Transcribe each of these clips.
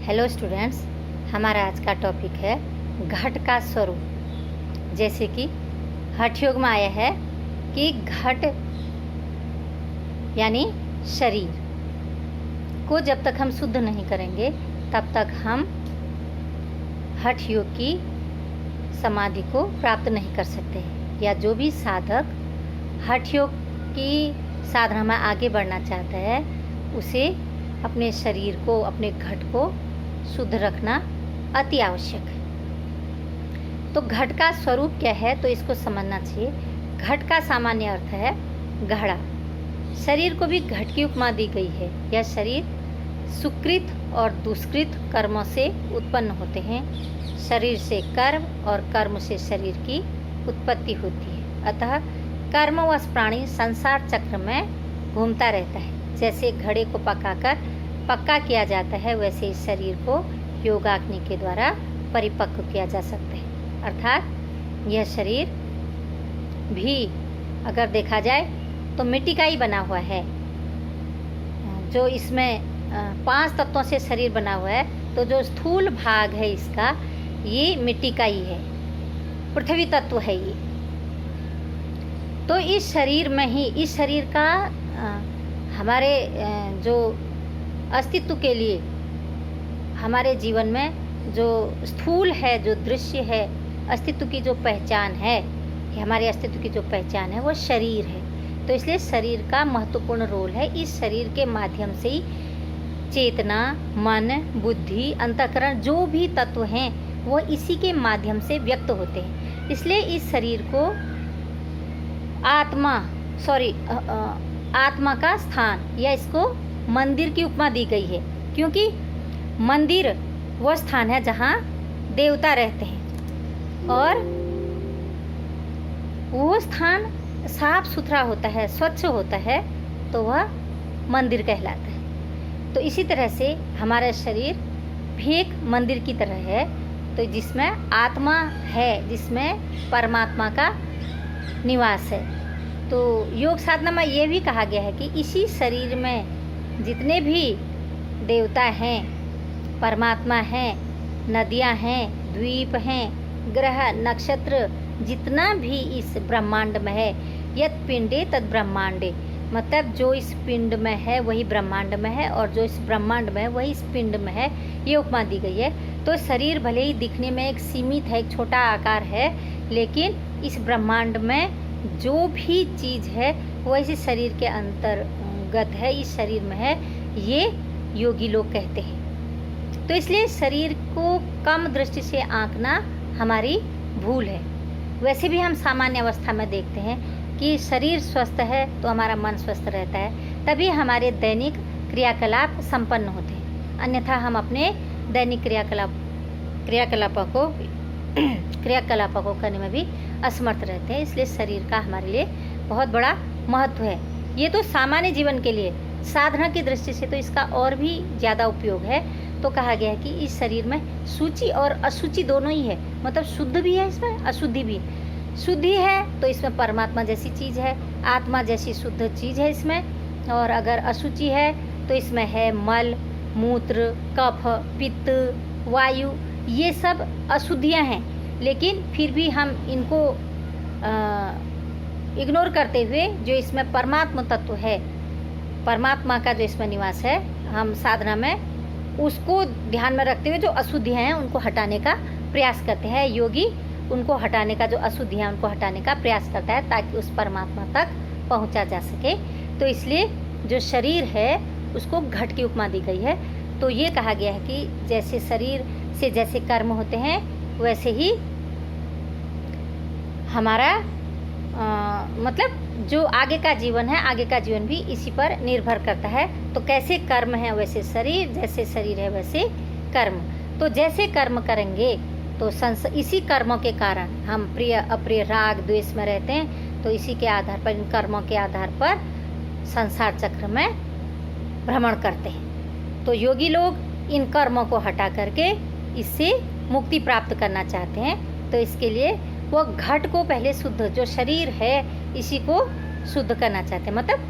Hello students, हमारा आज का टॉपिक है घट का स्वरूप। जैसे कि हठ योग में आया है कि घट यानी शरीर को जब तक हम शुद्ध नहीं करेंगे तब तक हम हठ योग की समाधि को प्राप्त नहीं कर सकते। या जो भी साधक हठ योग की साधना में आगे बढ़ना चाहता है उसे अपने शरीर को, अपने घट को शुद्ध रखना अति आवश्यक है। तो घट का स्वरूप क्या है तो इसको समझना चाहिए। घट का सामान्य अर्थ है घड़ा। शरीर को भी घट की उपमा दी गई है। यह शरीर सुकृत और दुष्कृत कर्मों से उत्पन्न होते हैं। शरीर से कर्म और कर्म से शरीर की उत्पत्ति होती है। अतः कर्मवश प्राणी संसार चक्र में घूमता रहता है। जैसे घड़े को पकाकर पक्का किया जाता है वैसे इस शरीर को योगाग्नि के द्वारा परिपक्व किया जा सकता है। अर्थात यह शरीर भी अगर देखा जाए तो मिट्टी का ही बना हुआ है। जो इसमें 5 तत्वों से शरीर बना हुआ है तो जो स्थूल भाग है इसका ये मिट्टी का ही है, पृथ्वी तत्व है ये। तो इस शरीर में ही, इस शरीर का हमारे जो अस्तित्व के लिए, हमारे जीवन में जो स्थूल है, जो दृश्य है, अस्तित्व की जो पहचान है, हमारे अस्तित्व की जो पहचान है वो शरीर है। तो इसलिए शरीर का महत्वपूर्ण रोल है। इस शरीर के माध्यम से ही चेतना, मन, बुद्धि, अंतःकरण जो भी तत्व हैं वो इसी के माध्यम से व्यक्त होते हैं। इसलिए इस शरीर को आत्मा का स्थान या इसको मंदिर की उपमा दी गई है, क्योंकि मंदिर वह स्थान है जहाँ देवता रहते हैं और वो स्थान साफ सुथरा होता है, स्वच्छ होता है, तो वह मंदिर कहलाता है। तो इसी तरह से हमारा शरीर भी एक मंदिर की तरह है, तो जिसमें आत्मा है, जिसमें परमात्मा का निवास है। तो योग साधना में ये भी कहा गया है कि इसी शरीर में जितने भी देवता हैं, परमात्मा हैं, नदियां हैं, द्वीप हैं, ग्रह, नक्षत्र, जितना भी इस ब्रह्मांड में है, यत् पिंडे तद ब्रह्मांडे, मतलब जो इस पिंड में है वही ब्रह्मांड में है और जो इस ब्रह्मांड में है वही इस पिंड में है, ये उपमा दी गई है। तो शरीर भले ही दिखने में एक सीमित है, एक छोटा आकार है, लेकिन इस ब्रह्मांड में जो भी चीज़ है वो इसी शरीर के अंतर्गत है, इस शरीर में है, ये योगी लोग कहते हैं। तो इसलिए शरीर को कम दृष्टि से आंकना हमारी भूल है। वैसे भी हम सामान्य अवस्था में देखते हैं कि शरीर स्वस्थ है तो हमारा मन स्वस्थ रहता है, तभी हमारे दैनिक क्रियाकलाप संपन्न होते हैं। अन्यथा हम अपने दैनिक क्रियाकलापों को करने में भी असमर्थ रहते हैं। इसलिए शरीर का हमारे लिए बहुत बड़ा महत्व है। ये तो सामान्य जीवन के लिए, साधना की दृष्टि से तो इसका और भी ज़्यादा उपयोग है। तो कहा गया है कि इस शरीर में शुचि और अशुचि दोनों ही है, मतलब शुद्ध भी है इसमें, अशुद्धि भी। शुद्धि है तो इसमें परमात्मा जैसी चीज़ है, आत्मा जैसी शुद्ध चीज़ है इसमें। और अगर अशुचि है तो इसमें है मल, मूत्र, कफ, पित्त, वायु, ये सब अशुद्धियाँ हैं। लेकिन फिर भी हम इनको इग्नोर करते हुए जो इसमें परमात्मा तत्व है, परमात्मा का जो इसमें निवास है, हम साधना में उसको ध्यान में रखते हुए जो अशुद्धियाँ हैं उनको हटाने का प्रयास करते हैं। योगी उनको हटाने का, जो अशुद्धियाँ उनको हटाने का प्रयास करता है ताकि उस परमात्मा तक पहुँचा जा सके। तो इसलिए जो शरीर है उसको घट की उपमा दी गई है। तो ये कहा गया है कि जैसे शरीर से जैसे कर्म होते हैं वैसे ही हमारा मतलब जो आगे का जीवन है, आगे का जीवन भी इसी पर निर्भर करता है। तो कैसे कर्म है वैसे शरीर, जैसे शरीर है वैसे कर्म। तो जैसे कर्म करेंगे तो इसी कर्मों के कारण हम प्रिय अप्रिय, राग द्वेष में रहते हैं। तो इसी के आधार पर, इन कर्मों के आधार पर संसार चक्र में भ्रमण करते हैं। तो योगी लोग इन कर्मों को हटा करके इससे मुक्ति प्राप्त करना चाहते हैं। तो इसके लिए वो घट को पहले शुद्ध, जो शरीर है इसी को शुद्ध करना चाहते हैं। मतलब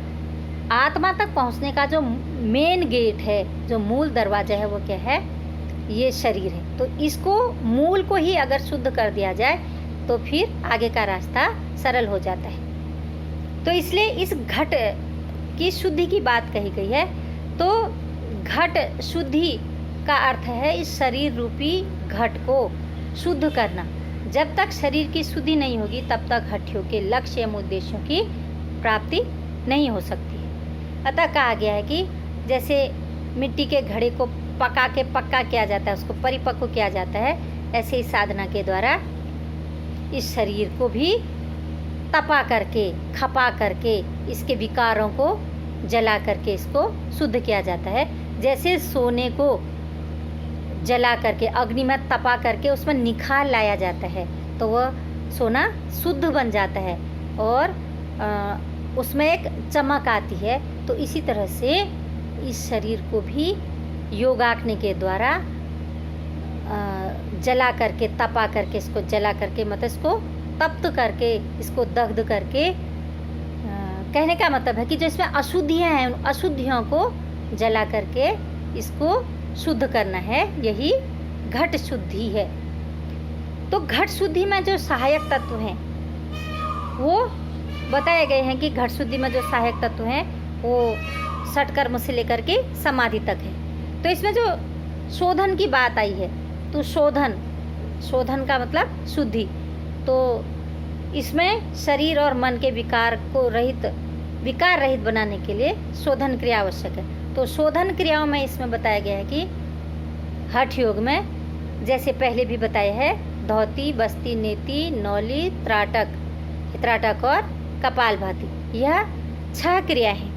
आत्मा तक पहुंचने का जो मेन गेट है, जो मूल दरवाजा है वो क्या है? ये शरीर है। तो इसको मूल को ही अगर शुद्ध कर दिया जाए तो फिर आगे का रास्ता सरल हो जाता है। तो इसलिए इस घट की शुद्धि की बात कही गई है। तो घट शुद्धि का अर्थ है इस शरीर रूपी घट को शुद्ध करना। जब तक शरीर की शुद्धि नहीं होगी तब तक हठियों के लक्ष्य एवं उद्देश्यों की प्राप्ति नहीं हो सकती है। अतः कहा गया है कि जैसे मिट्टी के घड़े को पका के पक्का किया जाता है, उसको परिपक्व किया जाता है, ऐसे ही साधना के द्वारा इस शरीर को भी तपा करके, खपा करके, इसके विकारों को जला करके इसको शुद्ध किया जाता है। जैसे सोने को जला करके, अग्नि में तपा करके उसमें निखार लाया जाता है तो वह सोना शुद्ध बन जाता है और उसमें एक चमक आती है। तो इसी तरह से इस शरीर को भी योगाग्नि के द्वारा जला करके, तपा करके, इसको जला करके, मतलब इसको तप्त करके, इसको दग्ध करके, कहने का मतलब है कि जो इसमें अशुद्धियाँ हैं उन अशुद्धियों को जला करके इसको शुद्ध करना है। यही घट शुद्धि है। तो घट शुद्धि में जो सहायक तत्व हैं वो बताए गए हैं कि घट शुद्धि में जो सहायक तत्व हैं वो षटकर्म से लेकर के समाधि तक है। तो इसमें जो शोधन की बात आई है, तो शोधन का मतलब शुद्धि। तो इसमें शरीर और मन के विकार रहित बनाने के लिए शोधन क्रिया आवश्यक है। तो शोधन क्रियाओं में इसमें बताया गया है कि हठ योग में जैसे पहले भी बताया है, धौती, बस्ती, नेति, नौली, त्राटक और कपालभाति, यह 6 क्रिया है।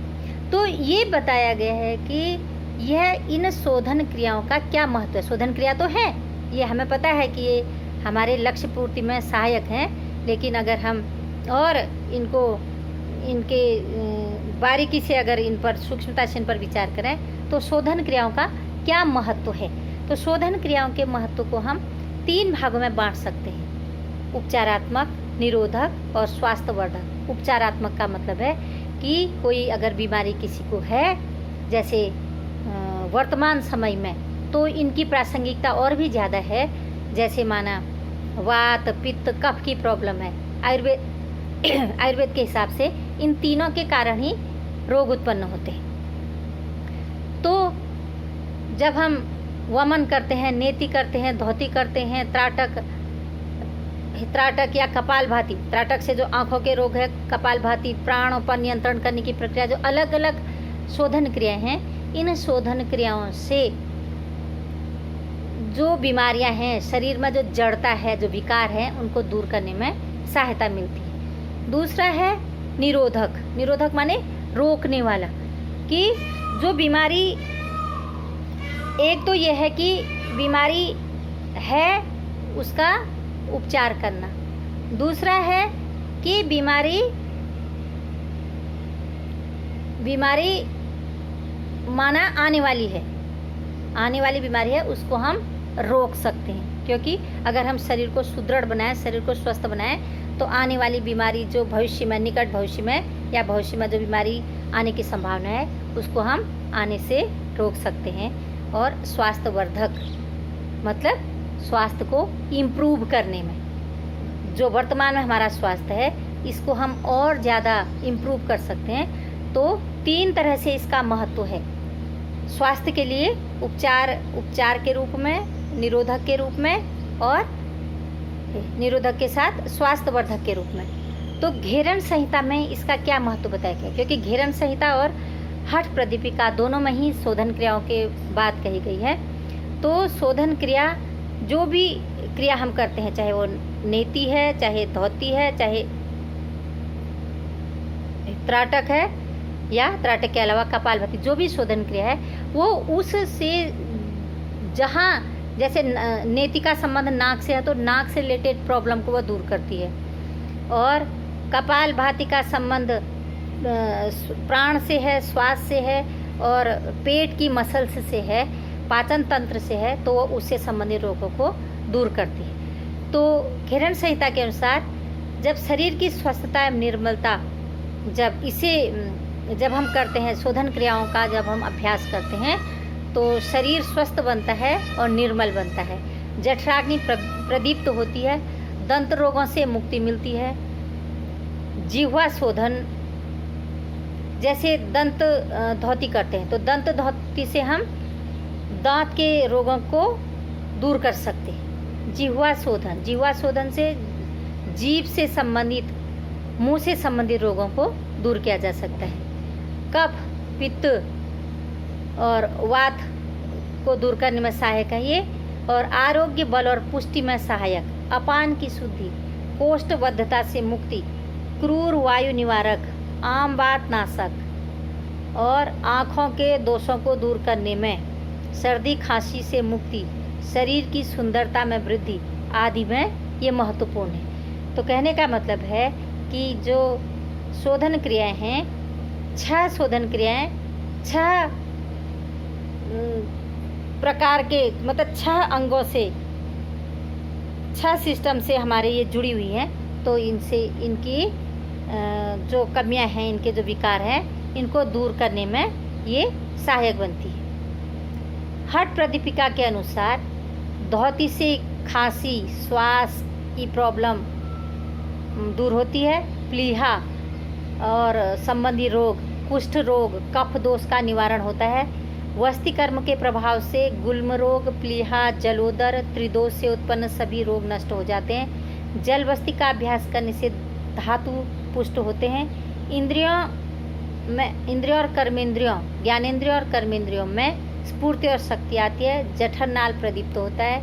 तो ये बताया गया है कि यह इन शोधन क्रियाओं का क्या महत्व है। शोधन क्रिया तो है, ये हमें पता है कि ये हमारे लक्ष्य पूर्ति में सहायक हैं, लेकिन अगर हम और इनके बारीकी से अगर इन पर सूक्ष्मता से इन पर विचार करें तो शोधन क्रियाओं का क्या महत्व है। तो शोधन क्रियाओं के महत्व को हम 3 भागों में बांट सकते हैं, उपचारात्मक, निरोधक और स्वास्थ्यवर्धक। उपचारात्मक का मतलब है कि कोई अगर बीमारी किसी को है, जैसे वर्तमान समय में, तो इनकी प्रासंगिकता और भी ज़्यादा है। जैसे माना वात, पित्त, कफ की प्रॉब्लम है, आयुर्वेद के हिसाब से इन तीनों के कारण ही रोग उत्पन्न होते हैं। तो जब हम वमन करते हैं, नेति करते हैं, धौती करते हैं, त्राटक या कपालभाति, त्राटक से जो आँखों के रोग है, कपालभाति प्राणों पर नियंत्रण करने की प्रक्रिया, जो अलग अलग शोधन क्रियाएं हैं, इन शोधन क्रियाओं से जो बीमारियां हैं, शरीर में जो जड़ता है, जो विकार है, उनको दूर करने में सहायता मिलती है। दूसरा है निरोधक। निरोधक माने रोकने वाला, कि जो बीमारी, एक तो यह है कि बीमारी है उसका उपचार करना, दूसरा है कि बीमारी माना आने वाली बीमारी है, उसको हम रोक सकते हैं। क्योंकि अगर हम शरीर को सुदृढ़ बनाएं, शरीर को स्वस्थ बनाएं, तो आने वाली बीमारी जो भविष्य में, निकट भविष्य में या भविष्य में जो बीमारी आने की संभावना है, उसको हम आने से रोक सकते हैं। और स्वास्थ्यवर्धक मतलब स्वास्थ्य को इम्प्रूव करने में, जो वर्तमान में हमारा स्वास्थ्य है, इसको हम और ज़्यादा इम्प्रूव कर सकते हैं। तो 3 तरह से इसका महत्व है। स्वास्थ्य के लिए उपचार के रूप में, निरोधक के रूप में, और निरोधक के साथ स्वास्थ्यवर्धक के रूप में। तो घेरन संहिता में इसका क्या महत्व बताया गया, क्योंकि घेरन संहिता और हठ प्रदीपिका दोनों में ही शोधन क्रियाओं के बात कही गई है। तो शोधन क्रिया, जो भी क्रिया हम करते हैं, चाहे वो नेति है, चाहे धौती है, चाहे त्राटक है, या त्राटक के अलावा कपालभाति, जो भी शोधन क्रिया है, वो उससे जहाँ, जैसे नेति का संबंध नाक से है, तो नाक से रिलेटेड प्रॉब्लम को वह दूर करती है। और कपालभाति का संबंध प्राण से है, श्वास से है, और पेट की मसल्स से है, पाचन तंत्र से है, तो वो उससे संबंधित रोगों को दूर करती है। तो घेरन संहिता के अनुसार जब शरीर की स्वस्थता एवं निर्मलता, जब हम करते हैं शोधन क्रियाओं का, जब हम अभ्यास करते हैं, तो शरीर स्वस्थ बनता है और निर्मल बनता है। जठराग्नि प्रदीप्त होती है, दंत रोगों से मुक्ति मिलती है। जिह्वा शोधन, जैसे दंत धौती करते हैं तो दंत धौती से हम दांत के रोगों को दूर कर सकते हैं। जिह्वा शोधन से जीभ से संबंधित, मुंह से संबंधित रोगों को दूर किया जा सकता है। कफ, पित्त और वात को दूर करने में सहायक है ये। और आरोग्य, बल और पुष्टि में सहायक, अपान की शुद्धि, कोष्ठबद्धता से मुक्ति, क्रूर वायु निवारक, आम बात नाशक और आँखों के दोषों को दूर करने में, सर्दी खांसी से मुक्ति, शरीर की सुंदरता में वृद्धि आदि में ये महत्वपूर्ण है। तो कहने का मतलब है कि जो शोधन क्रियाएं हैं, 6 शोधन क्रियाएं 6 प्रकार के, मतलब 6 अंगों से, 6 सिस्टम से हमारे ये जुड़ी हुई हैं। तो इनसे इनकी जो कमियां हैं, इनके जो विकार हैं, इनको दूर करने में ये सहायक बनती है। हठ प्रदीपिका के अनुसार धौती से खांसी, श्वास की प्रॉब्लम दूर होती है। प्लीहा और संबंधी रोग, कुष्ठ रोग, कफ दोष का निवारण होता है। वस्ति कर्म के प्रभाव से गुल्म रोग, प्लीहा, जलोदर, त्रिदोष से उत्पन्न सभी रोग नष्ट हो जाते हैं। जल वस्ति का अभ्यास करने से धातु पुष्ट होते हैं। इंद्रियों और कर्मेंद्रियों, ज्ञानेंद्रियों और कर्मेंद्रियों में स्फूर्ति और शक्ति आती है। जठर नाल प्रदीप्त होता है।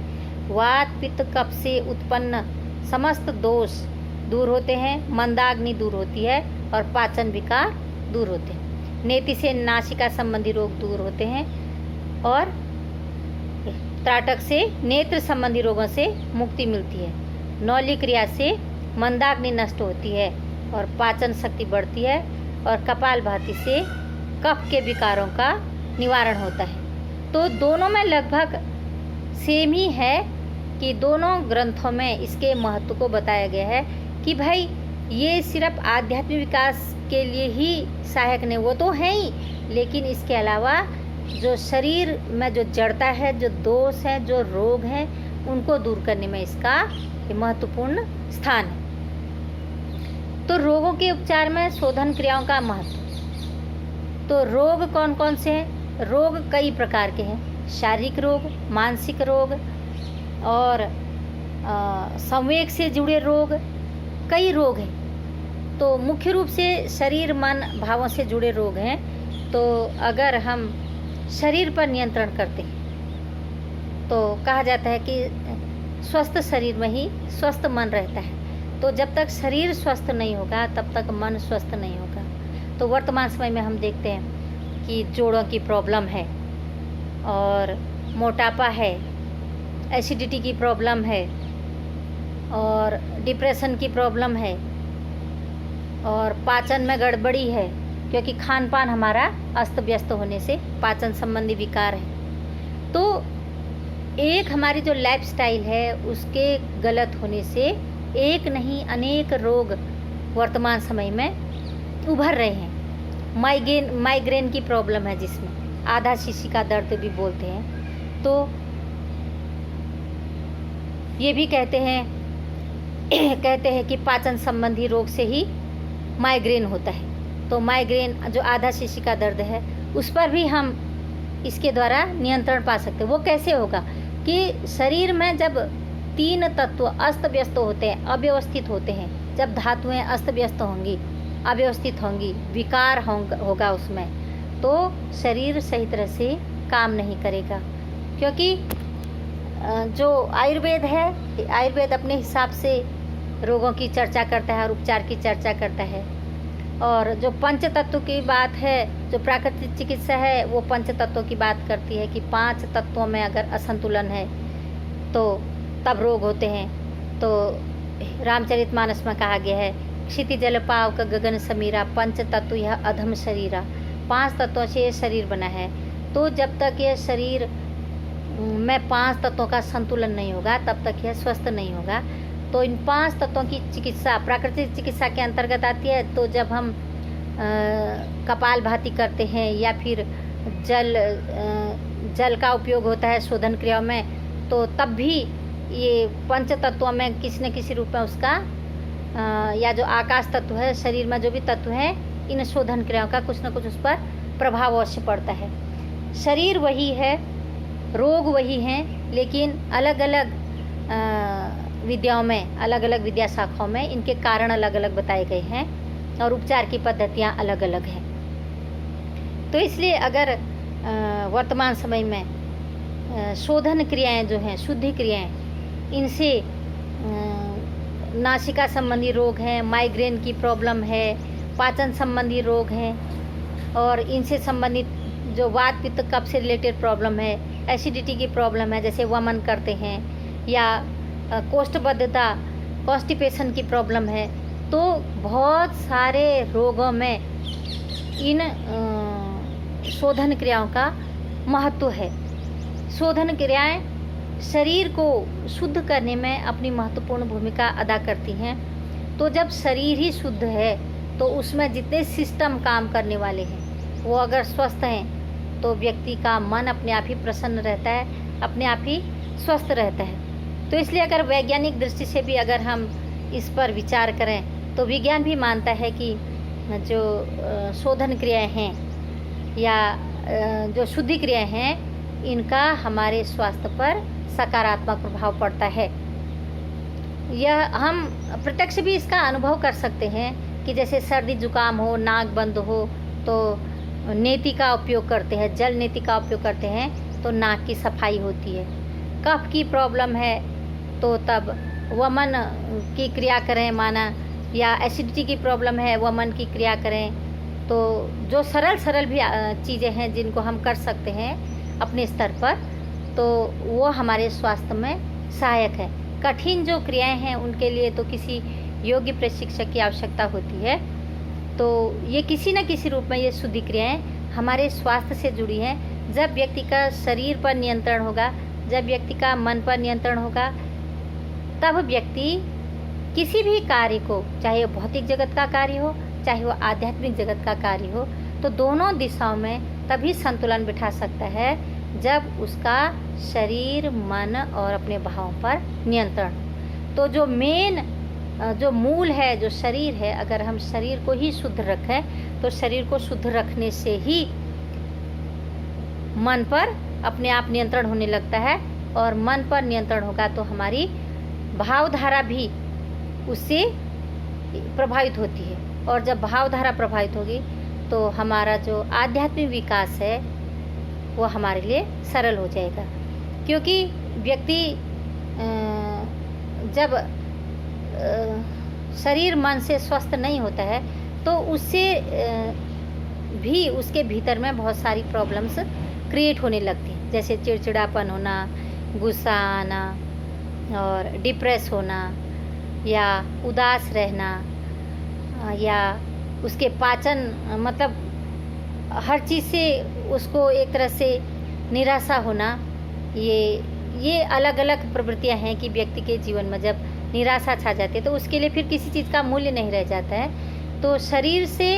वात, पित्त, कफ से उत्पन्न समस्त दोष दूर होते हैं। मंदाग्नि दूर होती है और पाचन विकार दूर होते हैं। नेति से नासिका संबंधी रोग दूर होते हैं और त्राटक से नेत्र संबंधी रोगों से मुक्ति मिलती है। नौली क्रिया से मंदाग्नि नष्ट होती है और पाचन शक्ति बढ़ती है। और कपालभाति से कफ के विकारों का निवारण होता है। तो दोनों में लगभग सेम ही है कि दोनों ग्रंथों में इसके महत्व को बताया गया है कि भाई ये सिर्फ आध्यात्मिक विकास के लिए ही सहायक नहीं, वो तो है ही, लेकिन इसके अलावा जो शरीर में जो जड़ता है, जो दोष है, जो रोग हैं, उनको दूर करने में इसका महत्वपूर्ण स्थान है। तो रोगों के उपचार में शोधन क्रियाओं का महत्व। तो रोग कौन कौन से हैं? रोग कई प्रकार के हैं। शारीरिक रोग, मानसिक रोग और संवेग से जुड़े रोग, कई रोग हैं। तो मुख्य रूप से शरीर, मन, भावों से जुड़े रोग हैं। तो अगर हम शरीर पर नियंत्रण करते हैं तो कहा जाता है कि स्वस्थ शरीर में ही स्वस्थ मन रहता है। तो जब तक शरीर स्वस्थ नहीं होगा तब तक मन स्वस्थ नहीं होगा। तो वर्तमान समय में हम देखते हैं कि जोड़ों की प्रॉब्लम है और मोटापा है, एसिडिटी की प्रॉब्लम है और डिप्रेशन की प्रॉब्लम है और पाचन में गड़बड़ी है, क्योंकि खान पान हमारा अस्त व्यस्त होने से पाचन संबंधी विकार है। तो एक हमारी जो लाइफस्टाइल है उसके गलत होने से एक नहीं अनेक रोग वर्तमान समय में उभर रहे हैं। माइग्रेन की प्रॉब्लम है जिसमें आधा शीशी का दर्द भी बोलते हैं। तो ये भी कहते हैं कि पाचन संबंधी रोग से ही माइग्रेन होता है। तो माइग्रेन जो आधा शीशी का दर्द है उस पर भी हम इसके द्वारा नियंत्रण पा सकते हैं। वो कैसे होगा कि शरीर में जब 3 तत्व अस्त व्यस्त होते हैं, अव्यवस्थित होते हैं, जब धातुएं अस्त व्यस्त होंगी, अव्यवस्थित होंगी, विकार होगा उसमें, तो शरीर सही तरह से काम नहीं करेगा। क्योंकि जो आयुर्वेद है, आयुर्वेद अपने हिसाब से रोगों की चर्चा करता है और उपचार की चर्चा करता है। और जो पंच तत्व की बात है, जो प्राकृतिक चिकित्सा है, वो पंच तत्वों की बात करती है कि 5 तत्वों में अगर असंतुलन है तो तब रोग होते हैं। तो रामचरितमानस में कहा गया है, क्षिति जल पाव का गगन समीरा, पंच तत्व यह अधम शरीरा। 5 तत्वों से ये शरीर बना है। तो जब तक यह शरीर में 5 तत्वों का संतुलन नहीं होगा तब तक यह स्वस्थ नहीं होगा। तो इन 5 तत्वों की चिकित्सा प्राकृतिक चिकित्सा के अंतर्गत आती है। तो जब हम जल का उपयोग होता है शोधन क्रियाओं में, तो तब भी ये पंच तत्वों में किसी न किसी रूप में उसका या जो आकाश तत्व है, शरीर में जो भी तत्व है, इन शोधन क्रियाओं का कुछ न कुछ उस पर प्रभाव अवश्य पड़ता है। शरीर वही है, रोग वही हैं, लेकिन अलग अलग विद्याओं में, अलग अलग विद्या शाखाओं में इनके कारण अलग अलग बताए गए हैं और उपचार की पद्धतियाँ अलग अलग हैं। तो इसलिए अगर वर्तमान समय में शोधन क्रियाएं जो हैं, शुद्धि क्रियाएं, इनसे नासिका संबंधी रोग हैं, माइग्रेन की प्रॉब्लम है, पाचन संबंधी रोग हैं, और इनसे संबंधित जो वात पित्त कफ से रिलेटेड प्रॉब्लम है, एसिडिटी की प्रॉब्लम है, जैसे वमन करते हैं, या कोष्ठबद्धता, कॉन्स्टिपेशन की प्रॉब्लम है, तो बहुत सारे रोगों में इन शोधन क्रियाओं का महत्व है। शोधन क्रियाएं शरीर को शुद्ध करने में अपनी महत्वपूर्ण भूमिका अदा करती हैं। तो जब शरीर ही शुद्ध है तो उसमें जितने सिस्टम काम करने वाले हैं वो अगर स्वस्थ हैं तो व्यक्ति का मन अपने आप ही प्रसन्न रहता है, अपने आप ही स्वस्थ रहता है। तो इसलिए अगर वैज्ञानिक दृष्टि से भी अगर हम इस पर विचार करें तो विज्ञान भी मानता है कि जो शोधन क्रियाएं हैं या जो शुद्धि क्रियाएं हैं, इनका हमारे स्वास्थ्य पर सकारात्मक प्रभाव पड़ता है। यह हम प्रत्यक्ष भी इसका अनुभव कर सकते हैं कि जैसे सर्दी जुकाम हो, नाक बंद हो तो नेति का उपयोग करते हैं, जल नेति का उपयोग करते हैं तो नाक की सफाई होती है। कफ की प्रॉब्लम है तो तब वमन की क्रिया करें माना, या एसिडिटी की प्रॉब्लम है, वमन की क्रिया करें। तो जो सरल भी चीज़ें हैं जिनको हम कर सकते हैं अपने स्तर पर, तो वो हमारे स्वास्थ्य में सहायक है। कठिन जो क्रियाएं हैं उनके लिए तो किसी योग्य प्रशिक्षक की आवश्यकता होती है। तो ये किसी न किसी रूप में ये शुद्धि क्रियाएं हमारे स्वास्थ्य से जुड़ी हैं। जब व्यक्ति का शरीर पर नियंत्रण होगा, जब व्यक्ति का मन पर नियंत्रण होगा, तब व्यक्ति किसी भी कार्य को, चाहे वो भौतिक जगत का कार्य हो, चाहे वो आध्यात्मिक जगत का कार्य हो, तो दोनों दिशाओं में तभी संतुलन बिठा सकता है जब उसका शरीर, मन और अपने भावों पर नियंत्रण हो। तो जो मेन जो मूल है, जो शरीर है, अगर हम शरीर को ही शुद्ध रखें तो शरीर को शुद्ध रखने से ही मन पर अपने आप नियंत्रण होने लगता है, और मन पर नियंत्रण होगा तो हमारी भावधारा भी उससे प्रभावित होती है, और जब भावधारा प्रभावित होगी तो हमारा जो आध्यात्मिक विकास है वो हमारे लिए सरल हो जाएगा। क्योंकि व्यक्ति जब शरीर मन से स्वस्थ नहीं होता है तो उससे भी उसके भीतर में बहुत सारी प्रॉब्लम्स क्रिएट होने लगती हैं, जैसे चिड़चिड़ापन होना, गुस्सा आना और डिप्रेस होना, या उदास रहना, या उसके पाचन मतलब हर चीज़ से उसको एक तरह से निराशा होना। ये अलग अलग प्रवृत्तियां हैं कि व्यक्ति के जीवन में जब निराशा छा जाती है तो उसके लिए फिर किसी चीज़ का मूल्य नहीं रह जाता है। तो शरीर से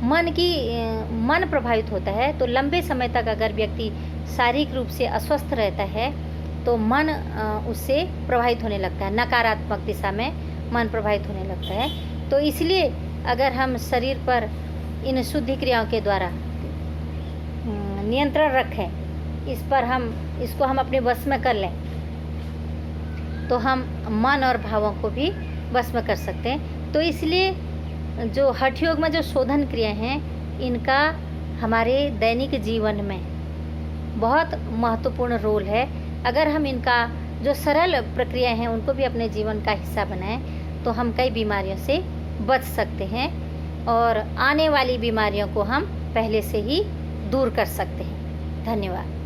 मन प्रभावित होता है, तो लंबे समय तक अगर व्यक्ति शारीरिक रूप से अस्वस्थ रहता है तो मन उससे प्रभावित होने लगता है, नकारात्मक दिशा में मन प्रभावित होने लगता है। तो इसलिए अगर हम शरीर पर इन शुद्धि क्रियाओं के द्वारा नियंत्रण रखें, इसको हम अपने वश में कर लें, तो हम मन और भावों को भी वश में कर सकते हैं। तो इसलिए जो हठ योग में जो शोधन क्रियाएं हैं, इनका हमारे दैनिक जीवन में बहुत महत्वपूर्ण रोल है। अगर हम इनका जो सरल प्रक्रियाएं हैं उनको भी अपने जीवन का हिस्सा बनाएं तो हम कई बीमारियों से बच सकते हैं, और आने वाली बीमारियों को हम पहले से ही दूर कर सकते हैं। धन्यवाद।